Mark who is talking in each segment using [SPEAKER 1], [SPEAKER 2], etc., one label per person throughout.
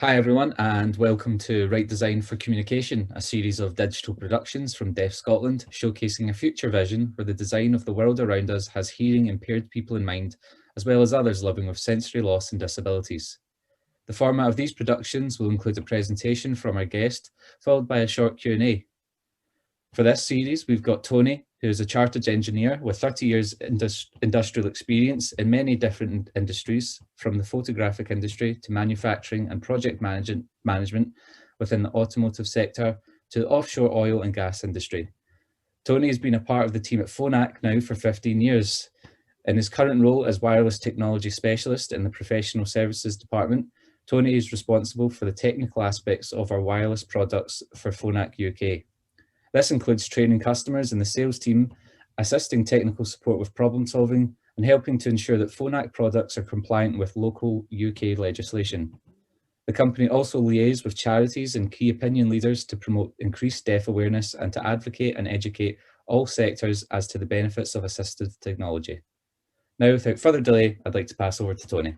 [SPEAKER 1] Hi everyone, and welcome to Right Design for Communication, a series of digital productions from Deaf Scotland, showcasing a future vision where the design of the world around us has hearing impaired people in mind, as well as others living with sensory loss and disabilities. The format of these productions will include a presentation from our guest, followed by a short Q&A. For this series, we've got Tony, who is a chartered engineer with 30 years industrial experience in many different industries, from the photographic industry to manufacturing and project management within the automotive sector to the offshore oil and gas industry. Tony has been a part of the team at Phonak now for 15 years. In his current role as wireless technology specialist in the professional services department, Tony is responsible for the technical aspects of our wireless products for Phonak UK. This includes training customers and the sales team, assisting technical support with problem solving, and helping to ensure that Phonak products are compliant with local UK legislation. The company also liaises with charities and key opinion leaders to promote increased deaf awareness and to advocate and educate all sectors as to the benefits of assistive technology. Now, without further delay, I'd like to pass over to Tony.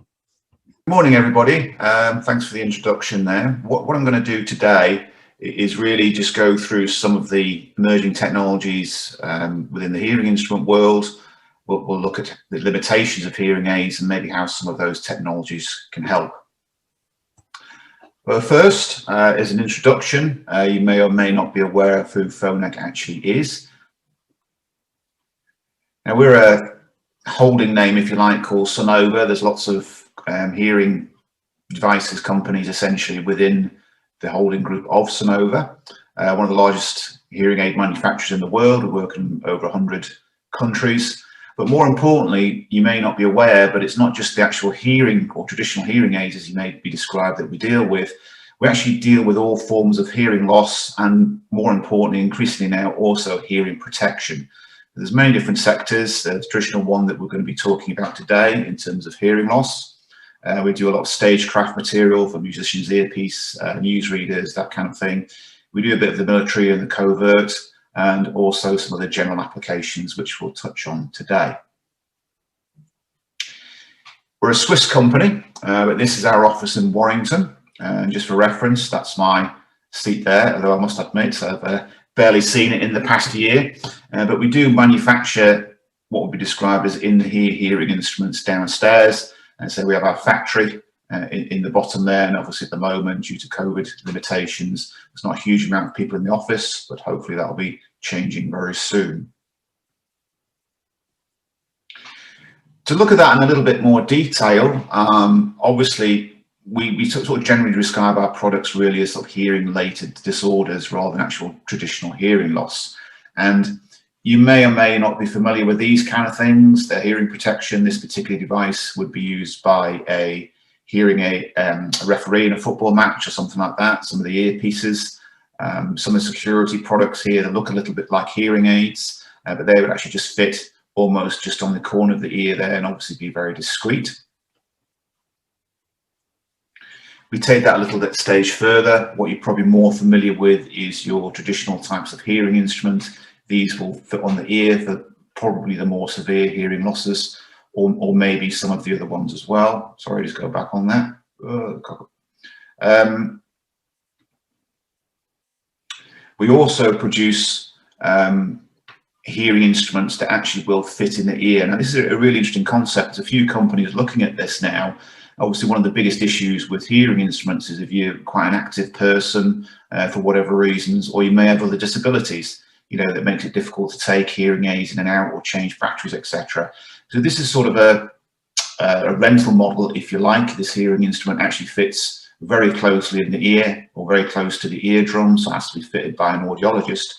[SPEAKER 2] Good morning, everybody. Thanks for the introduction there. What I'm going to do today is really just go through some of the emerging technologies within the hearing instrument world. We'll look at the limitations of hearing aids and maybe how some of those technologies can help. Well, first, as an introduction, you may or may not be aware of who Phonak actually is. Now, we're a holding name, if you like, called Sonova. There's lots of hearing devices companies essentially within the holding group of Sonova, one of the largest hearing aid manufacturers in the world. We work in over 100 countries. But more importantly, you may not be aware, but it's not just the actual hearing or traditional hearing aids, as you may be described, that we deal with. We actually deal with all forms of hearing loss and, more importantly, increasingly now, also hearing protection. There's many different sectors. The traditional one that we're going to be talking about today in terms of hearing loss. We do a lot of stagecraft material for musicians' earpiece, newsreaders, that kind of thing. We do a bit of the military and the covert, and also some of the general applications, which we'll touch on today. We're a Swiss company, but this is our office in Warrington. And just for reference, that's my seat there, although I must admit I've barely seen it in the past year. But we do manufacture what would be described as in-ear hearing instruments downstairs. And so we have our factory in the bottom there, and obviously at the moment, due to COVID limitations, there's not a huge amount of people in the office, but hopefully that'll be changing very soon. To look at that in a little bit more detail, obviously we sort of generally describe our products really as sort of hearing-related disorders rather than actual traditional hearing loss. And you may or may not be familiar with these kind of things. The hearing protection, this particular device would be used by a hearing aid, a referee in a football match or something like that. Some of the earpieces, some of the security products here that look a little bit like hearing aids, but they would actually just fit almost just on the corner of the ear there and obviously be very discreet. We take that a little bit stage further. What you're probably more familiar with is your traditional types of hearing instruments. These will fit on the ear for probably the more severe hearing losses, or maybe some of the other ones as well. Sorry, just go back on that. We also produce hearing instruments that actually will fit in the ear. Now, this is a really interesting concept. There's a few companies looking at this now. Obviously, one of the biggest issues with hearing instruments is if you're quite an active person for whatever reasons, or you may have other disabilities, you know, that makes it difficult to take hearing aids in and out or change batteries, etc. So this is sort of a rental model, if you like. This hearing instrument actually fits very closely in the ear or very close to the eardrum, so it has to be fitted by an audiologist.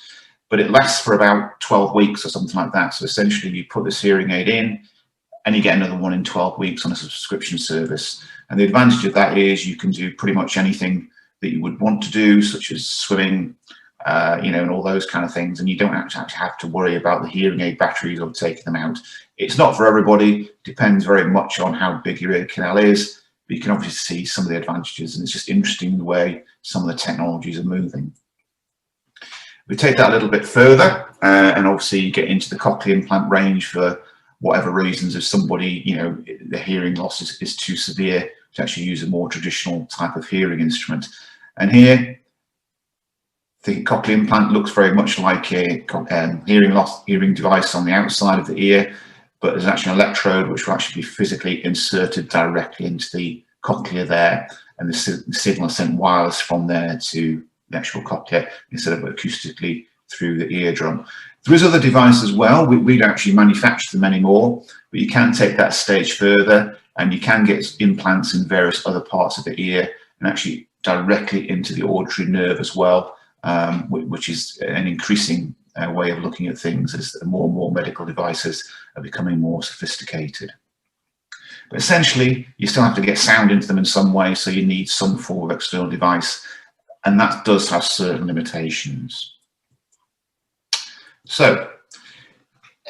[SPEAKER 2] But it lasts for about 12 weeks or something like that. So essentially you put this hearing aid in and you get another one in 12 weeks on a subscription service. And the advantage of that is you can do pretty much anything that you would want to do, such as swimming, you know, and all those kind of things, and you don't actually have to worry about the hearing aid batteries or taking them out. It's not for everybody, depends very much on how big your ear canal is, but you can obviously see some of the advantages, and it's just interesting the way some of the technologies are moving. We take that a little bit further, and obviously you get into the cochlear implant range for whatever reasons. If somebody, you know, the hearing loss is too severe to actually use a more traditional type of hearing instrument. And here, the cochlear implant looks very much like a hearing device on the outside of the ear, but there's actually an electrode which will actually be physically inserted directly into the cochlea there, and the signal is sent wireless from there to the actual cochlea instead of acoustically through the eardrum. There is other devices as well. We don't actually manufacture them anymore, but you can take that a stage further, and you can get implants in various other parts of the ear and actually directly into the auditory nerve as well, which is an increasing way of looking at things as more and more medical devices are becoming more sophisticated. But essentially, you still have to get sound into them in some way, so you need some form of external device, and that does have certain limitations. So,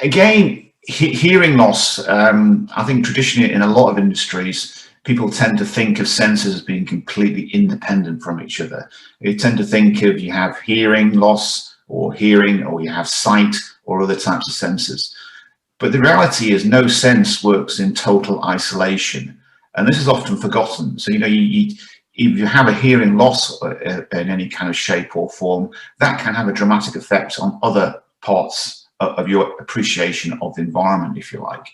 [SPEAKER 2] again, hearing loss, I think traditionally in a lot of industries, people tend to think of sensors as being completely independent from each other. They tend to think of you have hearing loss or hearing, or you have sight or other types of sensors. But the reality is no sense works in total isolation. And this is often forgotten. So, if you have a hearing loss in any kind of shape or form, that can have a dramatic effect on other parts of your appreciation of the environment, if you like.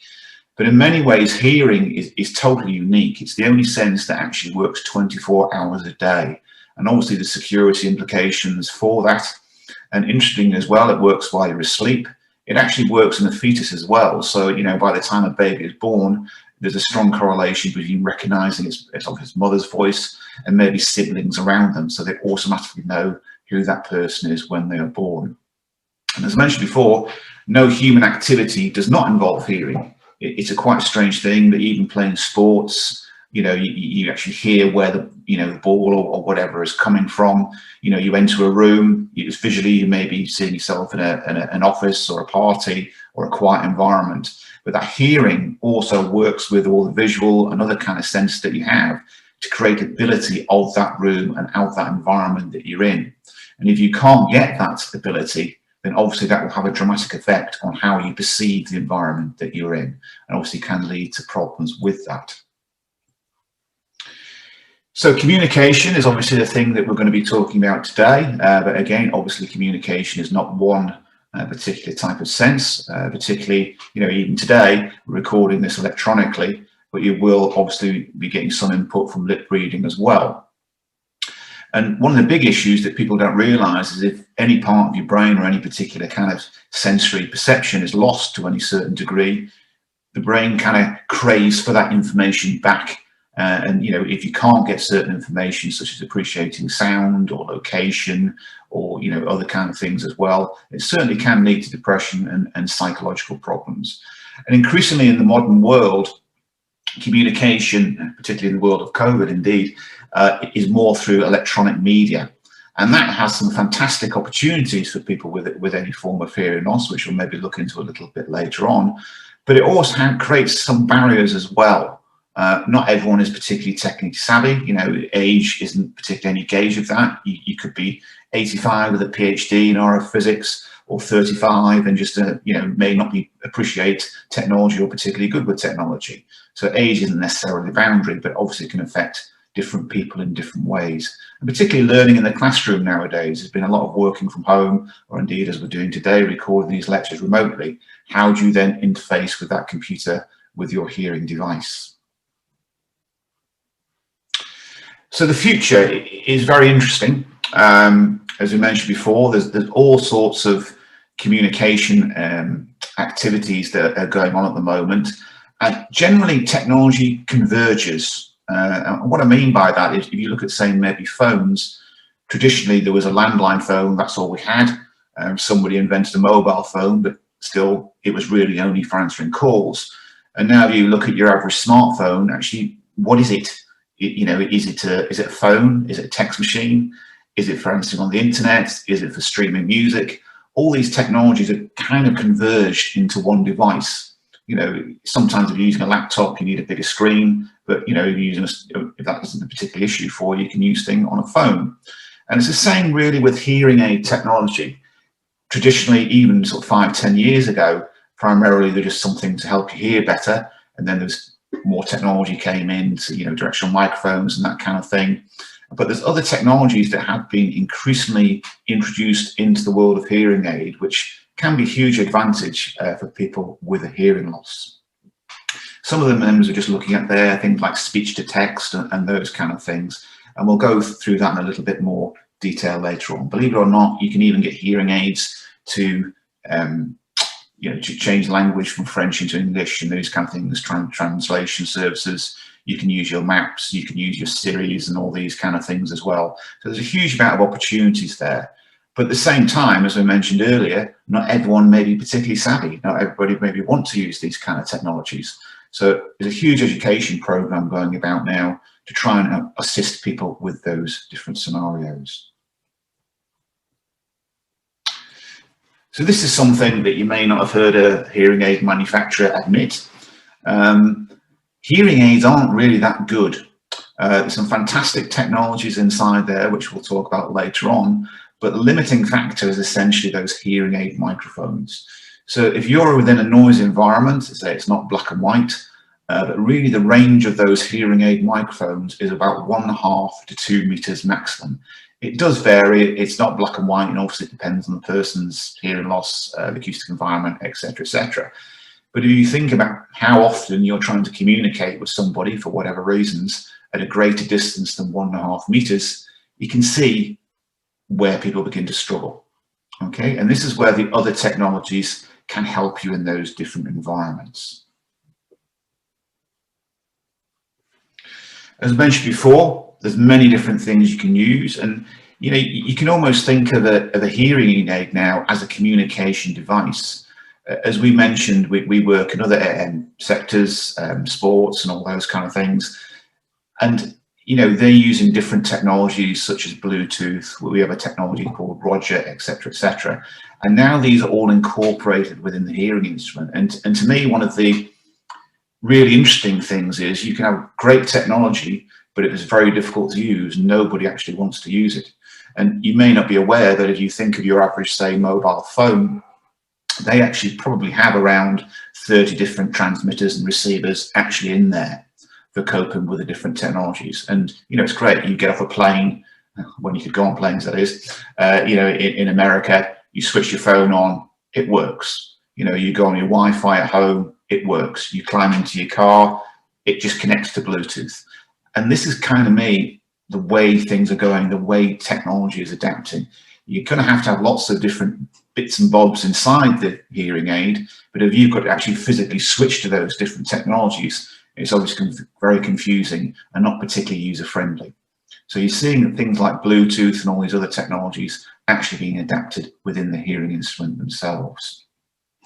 [SPEAKER 2] But in many ways, hearing is totally unique. It's the only sense that actually works 24 hours a day. And obviously the security implications for that. And interesting as well, it works while you're asleep. It actually works in the fetus as well. So, by the time a baby is born, there's a strong correlation between recognizing its mother's voice and maybe siblings around them. So they automatically know who that person is when they are born. And as I mentioned before, no human activity does not involve hearing. It's a quite strange thing that even playing sports, you actually hear where the ball or whatever is coming from. You enter a room, you may be seeing yourself in an office or a party or a quiet environment. But that hearing also works with all the visual and other kind of sense that you have to create ability of that room and of that environment that you're in. And if you can't get that ability, then obviously that will have a dramatic effect on how you perceive the environment that you're in, and obviously can lead to problems with that. So communication is obviously the thing that we're going to be talking about today, but again, obviously communication is not one particular type of sense, particularly, even today, we're recording this electronically, but you will obviously be getting some input from lip reading as well. And one of the big issues that people don't realize is if any part of your brain or any particular kind of sensory perception is lost to any certain degree, the brain kind of craves for that information back. And if you can't get certain information such as appreciating sound or location or other kind of things as well, it certainly can lead to depression and psychological problems. And increasingly in the modern world, communication, particularly in the world of COVID indeed, is more through electronic media, and that has some fantastic opportunities for people with any form of hearing loss, which we'll maybe look into a little bit later on. But it also creates some barriers as well. Not everyone is particularly technically savvy. Age isn't particularly any gauge of that. You could be 85 with a PhD in RF physics, or 35 and just may not appreciate technology or particularly good with technology. So age isn't necessarily the boundary, but obviously it can affect different people in different ways. And particularly learning in the classroom nowadays, there's been a lot of working from home, or indeed as we're doing today, recording these lectures remotely. How do you then interface with that computer with your hearing device? So the future is very interesting. As we mentioned before, there's all sorts of communication activities that are going on at the moment, and generally technology converges. And what I mean by that is, if you look at, say, maybe phones, traditionally there was a landline phone, that's all we had. Somebody invented a mobile phone, but still it was really only for answering calls. And now you look at your average smartphone, actually, what is it? Is it a phone? Is it a text machine? Is it for answering on the internet? Is it for streaming music? All these technologies are kind of converged into one device. Sometimes if you're using a laptop, you need a bigger screen, but if that isn't a particular issue for you, you can use things on a phone. And it's the same really with hearing aid technology. Traditionally, even sort of 5-10 years ago, primarily they're just something to help you hear better, and then there's more technology came in, to, you know, directional microphones and that kind of thing. But there's other technologies that have been increasingly introduced into the world of hearing aid, which can be a huge advantage for people with a hearing loss. Some of the members are just looking at there, things like speech to text and those kind of things. And we'll go through that in a little bit more detail later on. Believe it or not, you can even get hearing aids to you know, to change language from French into English and those kind of things, translation services. You can use your maps, you can use your Siris and all these kind of things as well. So there's a huge amount of opportunities there. But at the same time, as I mentioned earlier, not everyone may be particularly savvy. Not everybody maybe want to use these kind of technologies. So there's a huge education program going about now to try and assist people with those different scenarios. So this is something that you may not have heard a hearing aid manufacturer admit. Hearing aids aren't really that good. There's some fantastic technologies inside there, which we'll talk about later on, but the limiting factor is essentially those hearing aid microphones. So if you're within a noisy environment, say it's not black and white, but really the range of those hearing aid microphones is about 1.5 to 2 meters maximum. It does vary, it's not black and white, and obviously it depends on the person's hearing loss, the acoustic environment, etc., etc. But if you think about how often you're trying to communicate with somebody for whatever reasons at a greater distance than 1.5 meters, you can see where people begin to struggle. Okay, and this is where the other technologies can help you in those different environments. As mentioned before, there's many different things you can use, and you know, you can almost think of a hearing aid now as a communication device. As we mentioned, we work in other sectors, sports and all those kind of things, and you know, they're using different technologies such as Bluetooth. We have a technology called Roger, etc., etc. And now these are all incorporated within the hearing instrument. And to me, one of the really interesting things is you can have great technology, but it is very difficult to use. Nobody actually wants to use it. And you may not be aware that if you think of your average, say, mobile phone, they actually probably have around 30 different transmitters and receivers actually in there for coping with the different technologies. And, you know, it's great. You get off a plane, when you could go on planes, that is, you know, in America, you switch your phone on, it works. You know, you go on your Wi-Fi at home, it works. You climb into your car, it just connects to Bluetooth. And this is kind of the way things are going, the way technology is adapting. You're going to have lots of different bits and bobs inside the hearing aid, but if you've got to actually physically switch to those different technologies, it's obviously very confusing and not particularly user-friendly. So you're seeing that things like Bluetooth and all these other technologies actually being adapted within the hearing instrument themselves.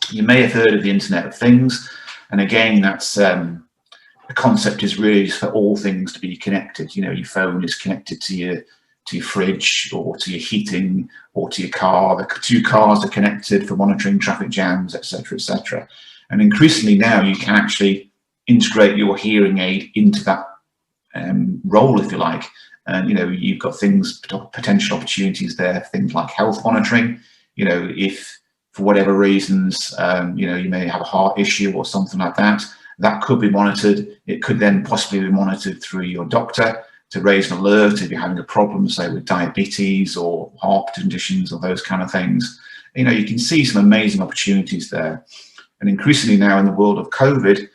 [SPEAKER 2] You may have heard of the Internet of Things, and again, that's the concept is really for all things to be connected. You know, your phone is connected to your fridge or to your heating or to your car. The two cars are connected for monitoring traffic jams, etc., etc. And increasingly now you can actually integrate your hearing aid into that role, if you like. And, you know, you've got things, potential opportunities there, things like health monitoring. You know, if for whatever reasons, you know, you may have a heart issue or something like that, that could be monitored. It could then possibly be monitored through your doctor to raise an alert if you're having a problem, say, with diabetes or heart conditions or those kind of things. You know, you can see some amazing opportunities there. And increasingly now in the world of COVID,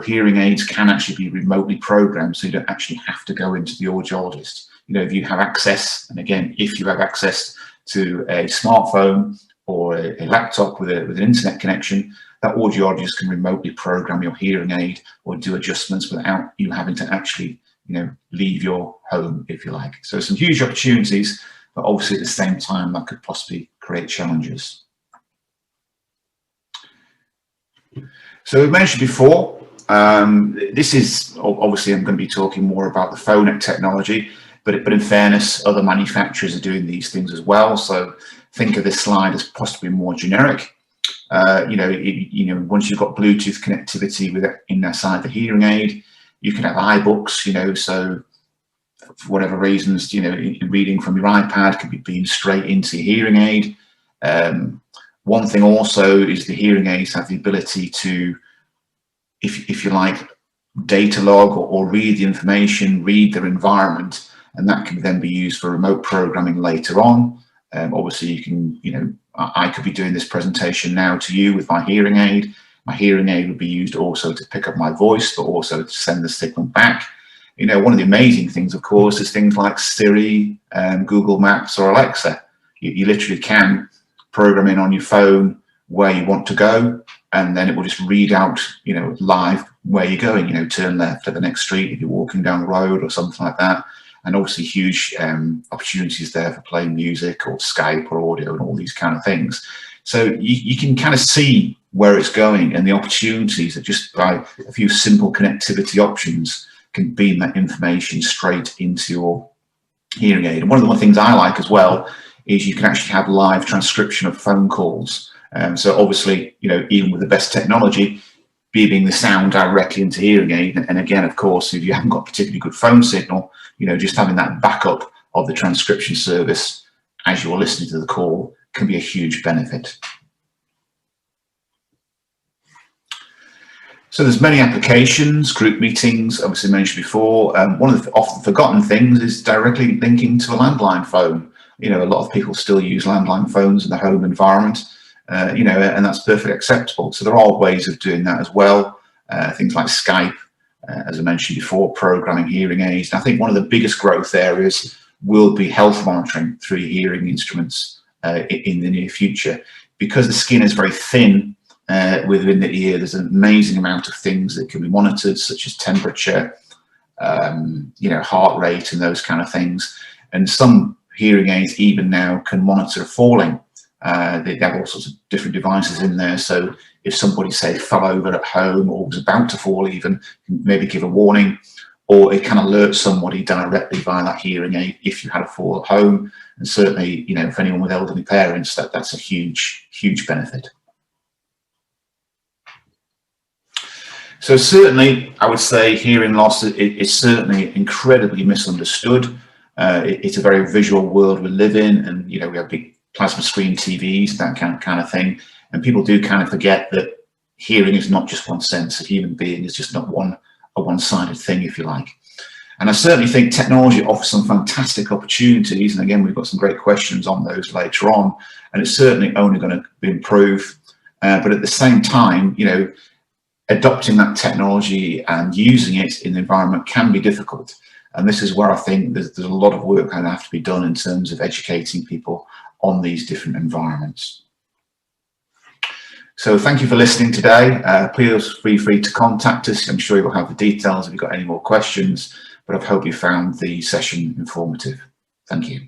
[SPEAKER 2] hearing aids can actually be remotely programmed, so you don't actually have to go into the audiologist. You know, if you have access, and again, if you have access to a smartphone or a laptop with an internet connection, that audiologist can remotely program your hearing aid or do adjustments without you having to actually, you know, leave your home, if you like. So some huge opportunities, but obviously at the same time that could possibly create challenges. So we mentioned before, this is obviously, I'm going to be talking more about the Phonak technology, but in fairness, other manufacturers are doing these things as well. So think of this slide as possibly more generic. You know, once you've got Bluetooth connectivity inside the hearing aid, you can have iBooks. You know, so for whatever reasons, you know, reading from your iPad could be being straight into your hearing aid. One thing also is the hearing aids have the ability to, if you like, data log or read the information, read their environment, and that can then be used for remote programming later on. Obviously, you can, I could be doing this presentation now to you with my hearing aid. My hearing aid would be used also to pick up my voice, but also to send the signal back. One of the amazing things, of course, is things like Siri, Google Maps, or Alexa. You literally can program in on your phone where you want to go, and then it will just read out, live where you're going. Turn left at the next street if you're walking down the road or something like that. And obviously huge opportunities there for playing music or Skype or audio and all these kind of things. So you can kind of see where it's going, and the opportunities that just by a few simple connectivity options can beam that information straight into your hearing aid. And one of the things I like as well is you can actually have live transcription of phone calls. So obviously, even with the best technology, beaming the sound directly into hearing aid. And again, of course, if you haven't got particularly good phone signal, just having that backup of the transcription service as you're listening to the call can be a huge benefit. So there's many applications, group meetings, obviously mentioned before. One of the often forgotten things is directly linking to a landline phone. A lot of people still use landline phones in the home environment, and that's perfectly acceptable. So there are ways of doing that as well. Things like Skype, as I mentioned before, programming hearing aids. And I think one of the biggest growth areas will be health monitoring through hearing instruments in the near future. Because the skin is very thin within the ear, there's an amazing amount of things that can be monitored, such as temperature, heart rate and those kind of things. And some hearing aids even now can monitor falling. They have all sorts of different devices in there. So if somebody, say, fell over at home or was about to fall even, maybe give a warning, or it can alert somebody directly via that hearing aid if you had a fall at home. And certainly, for anyone with elderly parents, that's a huge, huge benefit. So certainly, I would say hearing loss is certainly incredibly misunderstood. It's a very visual world we live in, and we have big plasma screen TVs, that kind of thing, and people do kind of forget that hearing is not just one sense. A human being is just not a one-sided thing, if you like. And I certainly think technology offers some fantastic opportunities, and again, we've got some great questions on those later on, and it's certainly only going to improve. But at the same time, adopting that technology and using it in the environment can be difficult. And this is where I think there's a lot of work going to have to be done in terms of educating people on these different environments. So thank you for listening today. Please feel free to contact us. I'm sure you'll have the details if you've got any more questions, but I hope you found the session informative. Thank you.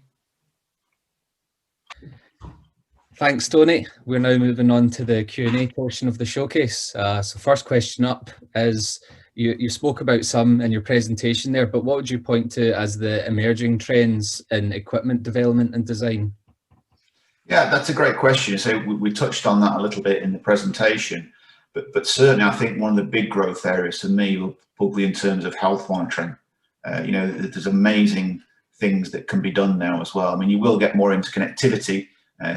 [SPEAKER 1] Thanks, Tony. We're now moving on to the Q&A portion of the showcase. So first question up is, you spoke about some in your presentation there, but what would you point to as the emerging trends in equipment development and design?
[SPEAKER 2] Yeah, that's a great question. So we touched on that a little bit in the presentation, but certainly I think one of the big growth areas for me will be in terms of health monitoring. There's amazing things that can be done now as well. I mean, you will get more into connectivity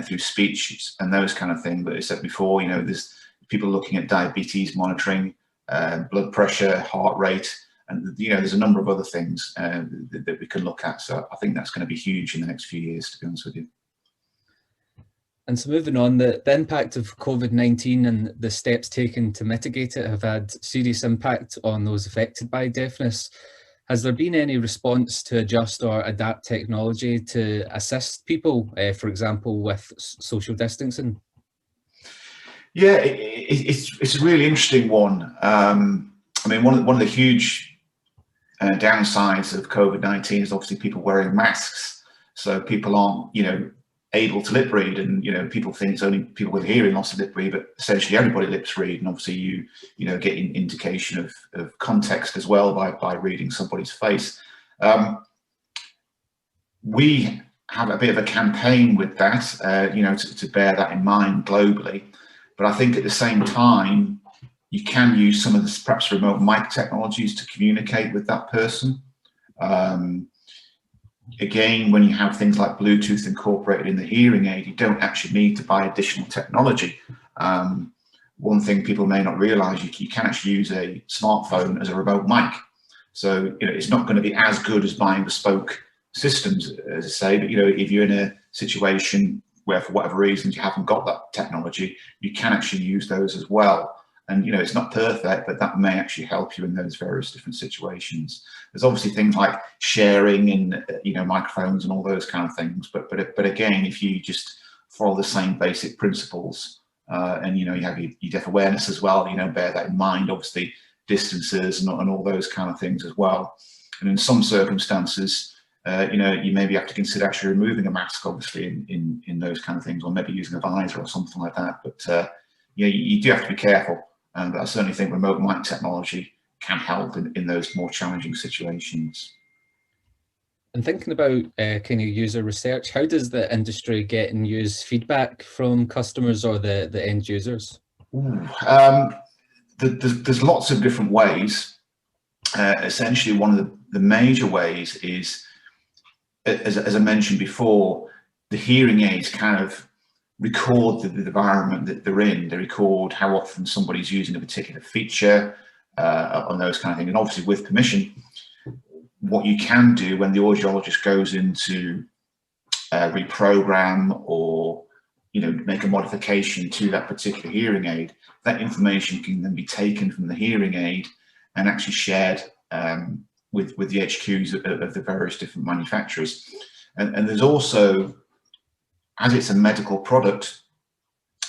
[SPEAKER 2] through speech and those kind of things, but as I said before, there's people looking at diabetes monitoring, blood pressure, heart rate, and there's a number of other things that we can look at. So I think that's going to be huge in the next few years, to be honest with you.
[SPEAKER 1] And so moving on, the impact of COVID-19 and the steps taken to mitigate it have had serious impact on those affected by deafness. Has there been any response to adjust or adapt technology to assist people, for example, with social distancing?
[SPEAKER 2] Yeah, it's a really interesting one. I mean, one of the huge downsides of COVID-19 is obviously people wearing masks. So people aren't, able to lip read, and people think it's only people with hearing loss to lip read, but essentially everybody lips read, and obviously you get an indication of context as well by reading somebody's face. We have a bit of a campaign with that, to bear that in mind globally. But I think at the same time, you can use some of the perhaps remote mic technologies to communicate with that person. Again, when you have things like Bluetooth incorporated in the hearing aid, you don't actually need to buy additional technology. one thing people may not realise, you can actually use a smartphone as a remote mic. So, you know, it's not going to be as good as buying bespoke systems, as I say, but, you know, if you're in a situation where for whatever reasons you haven't got that technology, you can actually use those as well. And, you know, it's not perfect, but that may actually help you in those various different situations. There's obviously things like sharing and, you know, microphones and all those kind of things. But again, if you just follow the same basic principles, and, you know, you have your deaf awareness as well, you know, bear that in mind, obviously distances and all those kind of things as well. And in some circumstances, you know, you maybe have to consider actually removing a mask, obviously, in those kind of things, or maybe using a visor or something like that. But yeah, you do have to be careful. But I certainly think remote mic technology can help in those more challenging situations.
[SPEAKER 1] And thinking about kind of user research, how does the industry get and use feedback from customers or the end users?
[SPEAKER 2] There's lots of different ways. Essentially, one of the major ways is, as I mentioned before, the hearing aids kind of record the environment that they're in. They record how often somebody's using a particular feature, on those kind of things. And obviously, with permission, what you can do when the audiologist goes into reprogram or, you know, make a modification to that particular hearing aid, that information can then be taken from the hearing aid and actually shared with the HQs of the various different manufacturers. And there's also, as it's a medical product,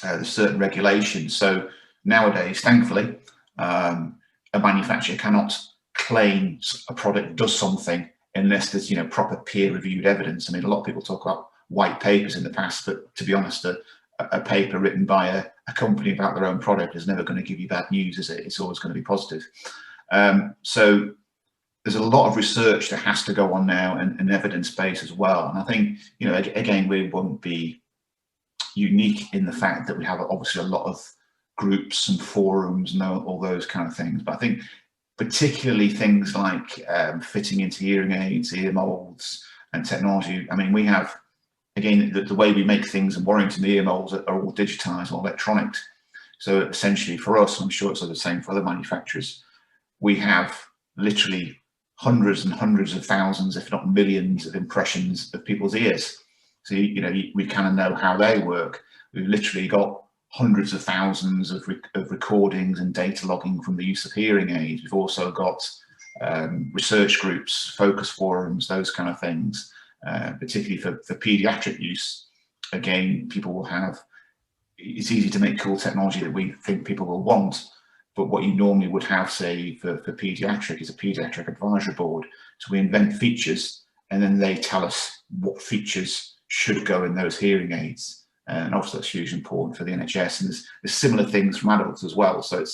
[SPEAKER 2] there's certain regulations. So nowadays, thankfully, a manufacturer cannot claim a product does something unless there's, you know, proper peer-reviewed evidence. I mean, a lot of people talk about white papers in the past, but to be honest, a paper written by a company about their own product is never going to give you bad news, is it? It's always going to be positive. So there's a lot of research that has to go on now, and evidence base as well. And I think, you know, again, we won't be unique in the fact that we have obviously a lot of groups and forums and all those kind of things. But I think particularly things like fitting into hearing aids, ear molds and technology. I mean, we have, again, the way we make things in Warrington, the ear molds are all digitized or electronic. So essentially for us, I'm sure it's the same for other manufacturers, we have literally hundreds and hundreds of thousands, if not millions, of impressions of people's ears. So, you know, we kind of know how they work. We've literally got hundreds of thousands of recordings and data logging from the use of hearing aids. We've also got research groups, focus forums, those kind of things, particularly for pediatric use. Again, people will have, it's easy to make cool technology that we think people will want, but what you normally would have, say, for pediatric is a pediatric advisory board. So we invent features and then they tell us what features should go in those hearing aids. And obviously that's hugely important for the NHS, and there's similar things from adults as well. So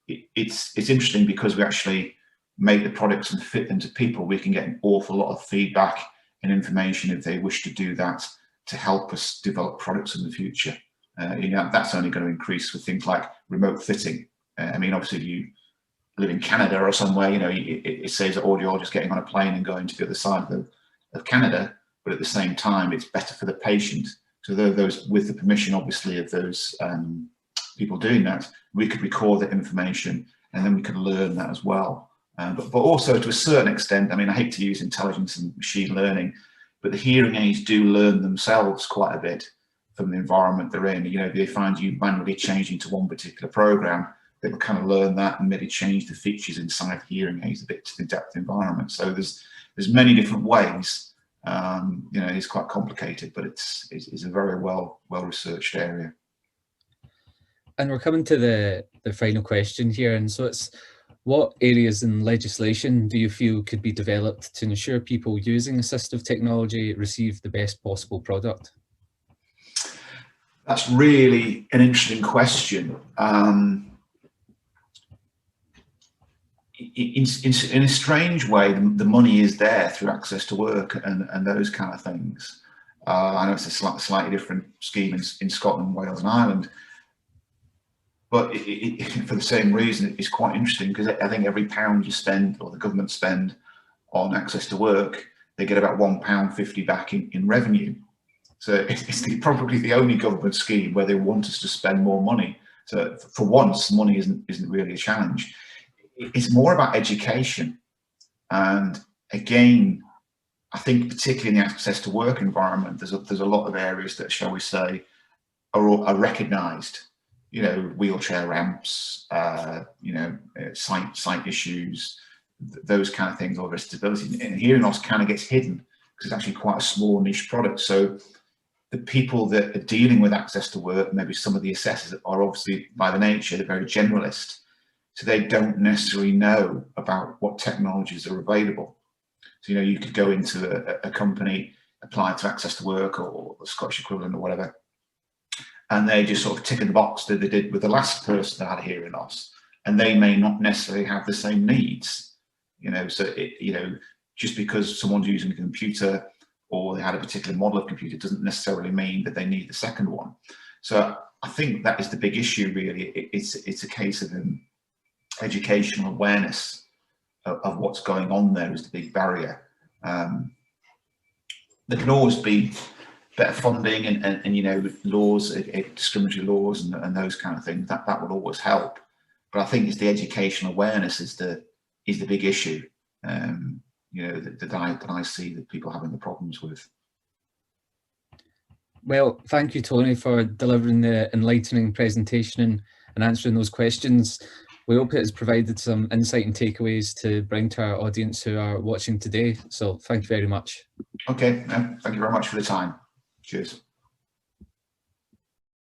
[SPEAKER 2] it's interesting because we actually make the products and fit them to people. We can get an awful lot of feedback and information if they wish to do that to help us develop products in the future. You know, that's only going to increase with things like remote fitting. I mean, obviously if you live in Canada or somewhere, you know, it saves that audiologist getting on a plane and going to the other side of Canada, but at the same time, it's better for the patient. So those, with the permission, obviously, of those people doing that, we could record that information and then we could learn that as well. But also to a certain extent, I mean, I hate to use intelligence and machine learning, but the hearing aids do learn themselves quite a bit from the environment they're in. You know, if they find you manually changing to one particular program, they will kind of learn that and maybe change the features inside the hearing aids a bit to the depth environment. So there's many different ways. You know, it's quite complicated, but it's a very well researched area.
[SPEAKER 1] And we're coming to the final question here, and so it's, what areas in legislation do you feel could be developed to ensure people using assistive technology receive the best possible product?
[SPEAKER 2] That's really an interesting question. In a strange way, the money is there through access to work and those kind of things. I know it's a slightly different scheme in Scotland, Wales and Ireland, but for the same reason, it's quite interesting because I think every pound you spend, or the government spend, on access to work, they get about £1.50 back in revenue. So it's probably the only government scheme where they want us to spend more money. So for once, money isn't really a challenge. It's more about education. And again, I think particularly in the access to work environment, there's a lot of areas that, shall we say, are recognised. You know, wheelchair ramps, you know, sight issues, those kind of things, or disability. And hearing loss kind of gets hidden because it's actually quite a small niche product. So the people that are dealing with access to work, maybe some of the assessors, are obviously by the nature, they're very generalist. So they don't necessarily know about what technologies are available. So, you know, you could go into a company, apply to access to work or the Scottish equivalent or whatever, and they just sort of tick in the box that they did with the last person that had hearing loss, and they may not necessarily have the same needs. You know, so you know, just because someone's using a computer or they had a particular model of computer doesn't necessarily mean that they need the second one. So I think that is the big issue, really. It's a case of educational awareness of what's going on there is the big barrier. There can always be better funding and you know, laws, discriminatory laws and those kind of things. That will always help. But I think it's the educational awareness is the big issue. You know, that I see that people having the problems with.
[SPEAKER 1] Well, thank you, Tony, for delivering the enlightening presentation and answering those questions. We hope it has provided some insight and takeaways to bring to our audience who are watching today. So thank you very much.
[SPEAKER 2] Okay, thank you very much for the time. Cheers.